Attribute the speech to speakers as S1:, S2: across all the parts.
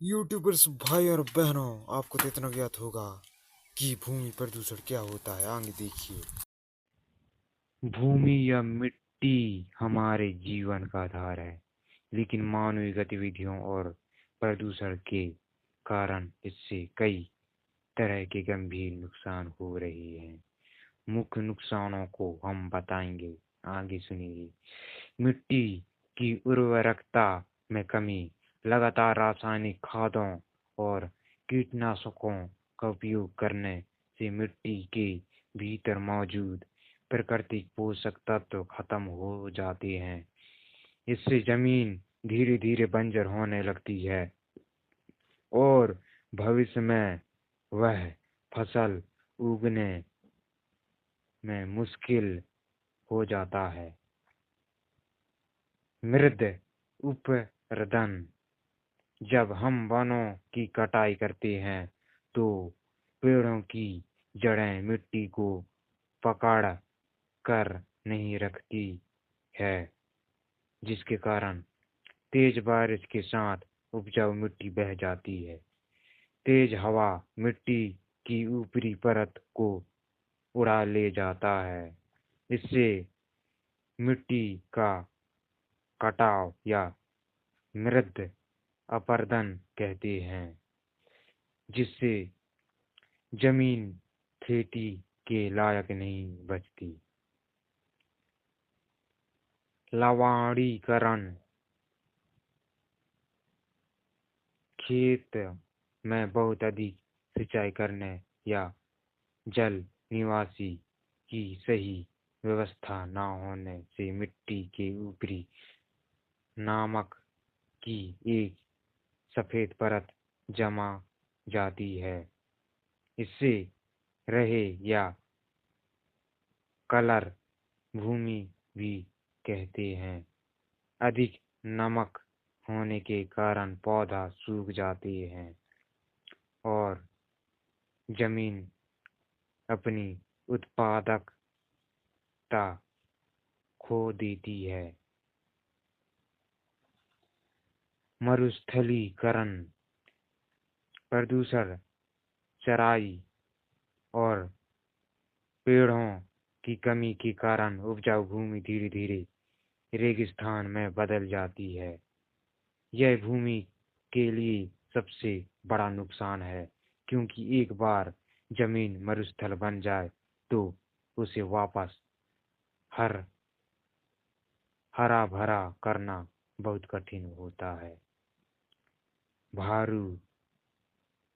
S1: YouTubers भाई और बहनों, आपको तो इतना ज्ञात होगा कि भूमि प्रदूषण क्या होता है। आगे देखिए।
S2: भूमि या मिट्टी हमारे जीवन का आधार है, लेकिन मानवीय गतिविधियों और प्रदूषण के कारण इससे कई तरह के गंभीर नुकसान हो रहे हैं। मुख्य नुकसानों को हम बताएंगे, आगे सुनिए। मिट्टी की उर्वरकता में कमी। लगातार रासायनिक खादों और कीटनाशकों का उपयोग करने से मिट्टी के भीतर मौजूद प्राकृतिक पोषक तत्व खत्म हो जाते हैं। इससे जमीन धीरे धीरे बंजर होने लगती है और भविष्य में वह फसल उगने में मुश्किल हो जाता है। मृद अपरदन। जब हम वनों की कटाई करते हैं तो पेड़ों की जड़ें मिट्टी को पकड़ कर नहीं रखती है, जिसके कारण तेज बारिश के साथ उपजाऊ मिट्टी बह जाती है। तेज हवा मिट्टी की ऊपरी परत को उड़ा ले जाता है। इससे मिट्टी का कटाव या मृद अपरदन कहते हैं, जिससे जमीन खेती के लायक नहीं बचती। लवणीकरण। खेत में बहुत अधिक सिंचाई करने या जल निकासी की सही व्यवस्था न होने से मिट्टी के ऊपरी नमक की एक सफेद परत जमा जाती है। इससे रहे या कलर भूमि भी कहते हैं। अधिक नमक होने के कारण पौधा सूख जाते हैं और जमीन अपनी उत्पादकता खो देती है। मरुस्थलीकरण। प्रदूषण, चराई और पेड़ों की कमी के कारण उपजाऊ भूमि धीरे धीरे रेगिस्तान में बदल जाती है। यह भूमि के लिए सबसे बड़ा नुकसान है, क्योंकि एक बार जमीन मरुस्थल बन जाए तो उसे वापस हर हरा भरा करना बहुत कठिन होता है। भारू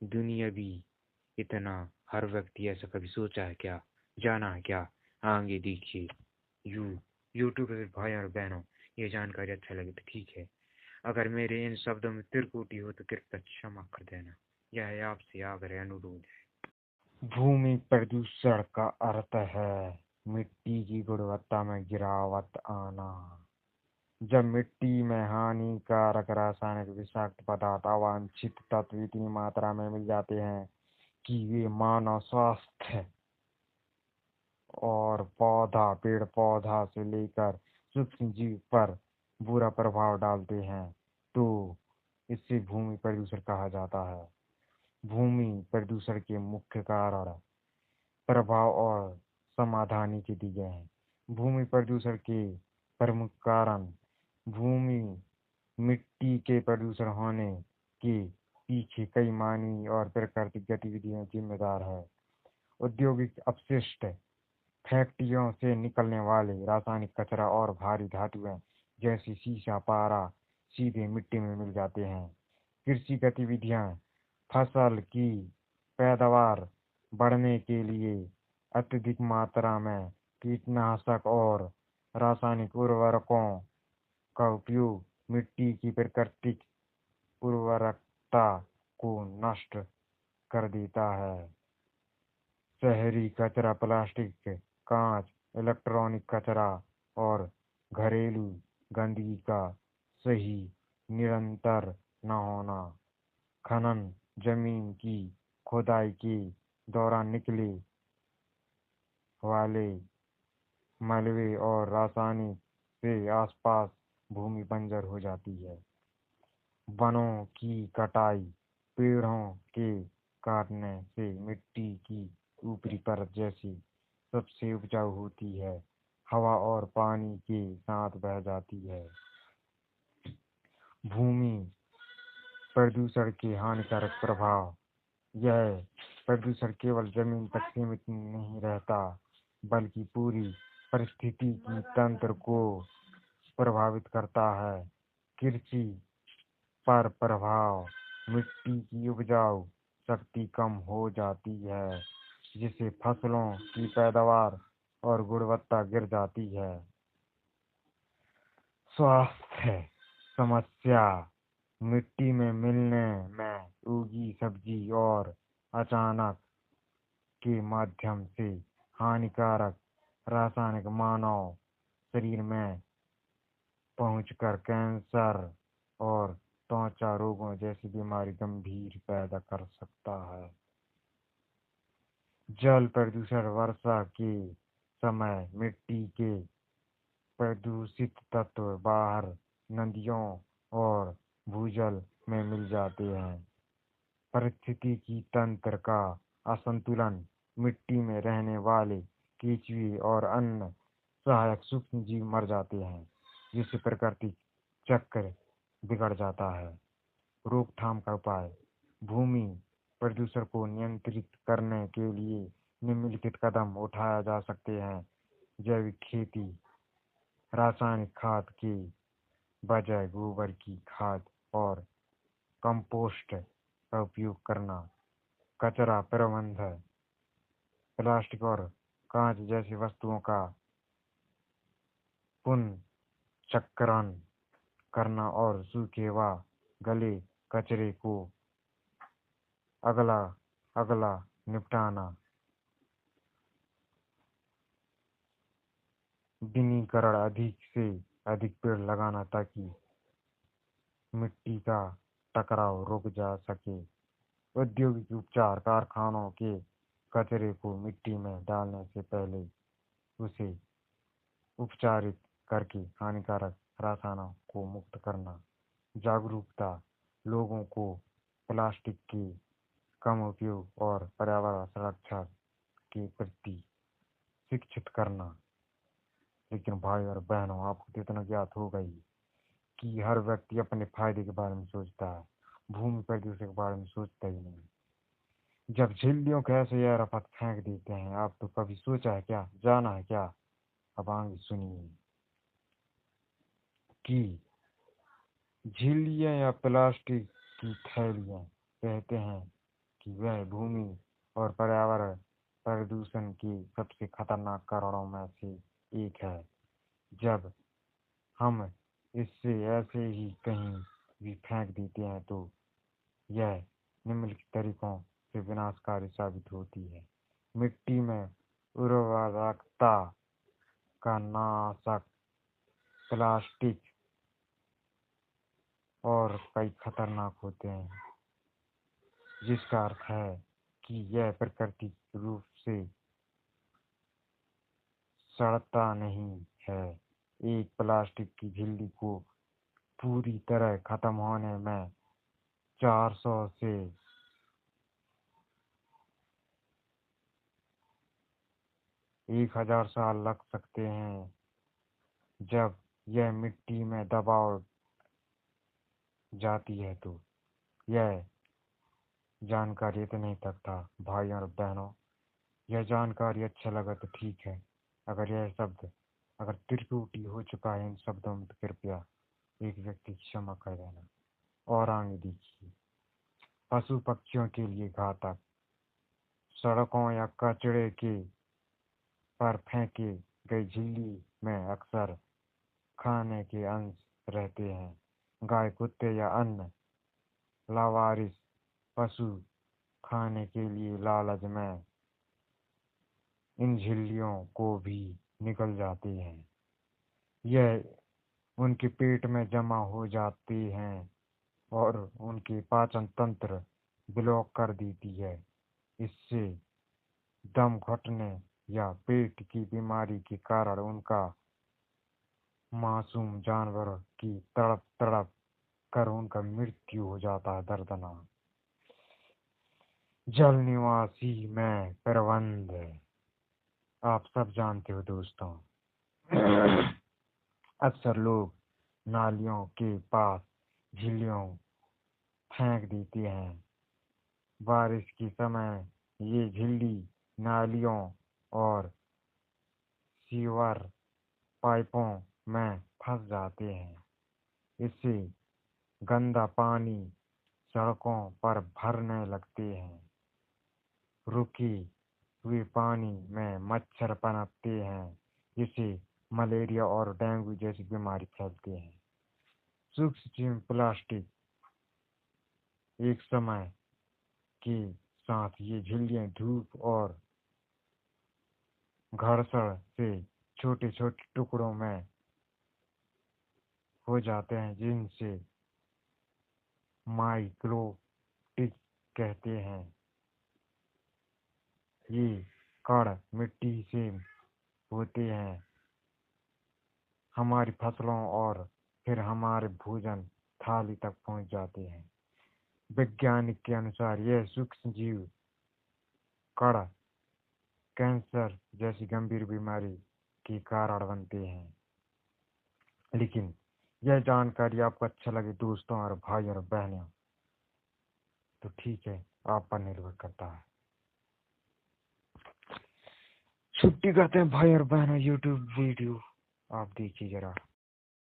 S2: दुनियावी इतना हर व्यक्ति ऐसा कभी सोचा है क्या, जाना है क्या? आगे देखिए। यू यूट्यूब पे भाई और बहनों, ये जानकारी अच्छा लगे तो ठीक है। अगर मेरे इन शब्दों में त्रुटि हो तो कृपया क्षमा कर देना। यह है आपसे आग्रह अनुरोध है। भूमि प्रदूषण का अर्थ है मिट्टी की गुणवत्ता में गिरावट आना। जब मिट्टी में हानिकारक रासायनिक विषाक्त पदार्थ अवांछित तत्व इतनी मात्रा में मिल जाते हैं कि वे मानव स्वास्थ्य और पेड़ पौधा से लेकर सूक्ष्म जीव पर बुरा प्रभाव डालते हैं, तो इसे भूमि प्रदूषण कहा जाता है। भूमि प्रदूषण के मुख्य कारण, प्रभाव और समाधान नीचे दी गए हैं। भूमि प्रदूषण के प्रमुख कारण। भूमि मिट्टी के प्रदूषण होने के पीछे कई मानवीय और प्राकृतिक गतिविधियां जिम्मेदार है। औद्योगिक अपशिष्ट, फैक्ट्रियों से निकलने वाले रासायनिक कचरा और भारी धातुएं जैसे सीसा पारा सीधे मिट्टी में मिल जाते हैं। कृषि गतिविधियां, फसल की पैदावार बढ़ने के लिए अत्यधिक मात्रा में कीटनाशक और रासायनिक उर्वरकों का उपयोग मिट्टी की प्राकृतिक उर्वरकता को नष्ट कर देता है। शहरी कचरा, प्लास्टिक, कांच, इलेक्ट्रॉनिक कचरा और घरेलू गंदगी का सही निरंतर न होना। खनन, जमीन की खुदाई के दौरान निकले वाले मलबे और रासायनिक से आसपास भूमि बंजर हो जाती है। वनों की कटाई, पेड़ों के काटने से मिट्टी की ऊपरी परत जैसी सबसे उपजाऊ होती है, हवा और पानी के साथ बह जाती है। भूमि प्रदूषण के हानिकारक प्रभाव। यह प्रदूषण केवल जमीन तक सीमित नहीं रहता, बल्कि पूरी पारिस्थितिकी तंत्र को प्रभावित करता है। कृषि पर प्रभाव। मिट्टी की उपजाऊ शक्ति कम हो जाती है, जिससे फसलों की पैदावार और गुणवत्ता गिर जाती है। स्वास्थ्य समस्या। मिट्टी में मिलने में उगी सब्जी और अचानक के माध्यम से हानिकारक रासायनिक मानव शरीर में पहुंचकर कैंसर और त्वचा रोगों जैसी बीमारी गंभीर पैदा कर सकता है। जल प्रदूषण। वर्षा के समय मिट्टी के प्रदूषित तत्व बाहर नदियों और भूजल में मिल जाते हैं। पारिस्थितिकी तंत्र का असंतुलन। मिट्टी में रहने वाले केंचुए और अन्य सहायक सूक्ष्म जीव मर जाते हैं, जिससे प्राकृतिक चक्र बिगड़ जाता है। रोकथाम का उपाय। भूमि प्रदूषण को नियंत्रित करने के लिए निम्नलिखित कदम उठाए जा सकते हैं। जैविक खेती। रासायनिक खाद के बजाय गोबर की खाद और कंपोस्ट का उपयोग करना। कचरा प्रबंधन। प्लास्टिक और कांच जैसी वस्तुओं का पुनर्चक्रण करना और सूखे व गले कचरे को अगला अगला निपटाना। वनीकरण। अधिक से अधिक पेड़ लगाना ताकि मिट्टी का टकराव रुक जा सके। औद्योगिक उपचार। कारखानों के कचरे को मिट्टी में डालने से पहले उसे उपचारित करके हानिकारक रसायनों को मुक्त करना। जागरूकता। लोगों को प्लास्टिक के कम उपयोग और पर्यावरण संरक्षण के प्रति शिक्षित करना। लेकिन भाई और बहनों, आपको तो इतना ज्ञात होगा ही कि हर व्यक्ति अपने फायदे के बारे में सोचता है, भूमि प्रदूषण के बारे में सोचता ही नहीं। जब झिल्लियों के ऐसे यारफत फेंक देते हैं, आप तो कभी सोचा है क्या, जाना है क्या? अब आगे सुनिए कि झिल्लियां या प्लास्टिक की थैलियां कहते हैं कि वह भूमि और पर्यावरण प्रदूषण के सबसे खतरनाक कारणों में से एक है। जब हम इससे ऐसे ही कहीं भी फेंक देते हैं तो यह निम्नलिखित तरीकों से विनाशकारी साबित होती है। मिट्टी में उर्वरकता का नाशक। प्लास्टिक और कई खतरनाक होते हैं, जिसका अर्थ है कि यह प्राकृतिक रूप से सड़ता नहीं है। एक प्लास्टिक की झिल्ली को पूरी तरह खत्म होने में 400 से 1000 साल लग सकते हैं। जब यह मिट्टी में दबाव जाती है तो यह जानकारी इतने तक था। भाई और बहनों, यह जानकारी अच्छा लगा तो ठीक है। अगर त्रुटि हो चुका है इन शब्दों में तो कृपया एक व्यक्ति की क्षमा कर देना। और आगे देखिए। पशु पक्षियों के लिए घातक। सड़कों या कचरे के पर फेंके गई झिल्ली में अक्सर खाने के अंश रहते हैं। गाय, कुत्ते या अन्य लावारिस पशु खाने के लिए लालच में इन झिल्लियों को भी निकल जाते हैं। यह उनके पेट में जमा हो जाते हैं और उनके पाचन तंत्र ब्लॉक कर देती है। इससे दम घुटने या पेट की बीमारी के कारण उनका मासूम जानवर की तड़प तड़प कर उनका मृत्यु हो जाता है दर्दनाक। जल निवासी में प्रबंध आप सब जानते हो दोस्तों। अक्सर लोग नालियों के पास झिल्लियों फेंक देते हैं। बारिश के समय ये झिल्ली नालियों और सीवर पाइपों में फंस जाते हैं। इससे गंदा पानी सड़कों पर भरने लगते हैं। रुके हुए पानी में मच्छर पनपते हैं, जिससे मलेरिया और डेंगू जैसी बीमारी फैलती है। सूक्ष्म प्लास्टिक एक समय के साथ ये झिल्लियां धूप और घर्षण से छोटे छोटे टुकड़ों में हो जाते हैं, जिनसे माइक्रोटिक कहते हैं। ये कण मिट्टी से होते हैं, हमारी फसलों और फिर हमारे भोजन थाली तक पहुंच जाते हैं। वैज्ञानिक के अनुसार यह सूक्ष्म जीव कण कैंसर जैसी गंभीर बीमारी के कारण बनते हैं। लेकिन यह जानकारी आपको अच्छा लगे दोस्तों और भाई और बहनों, तो ठीक है, आप पर निर्भर करता है। छुट्टी करते हैं भाई और बहनों। यूट्यूब वीडियो आप देखिए जरा।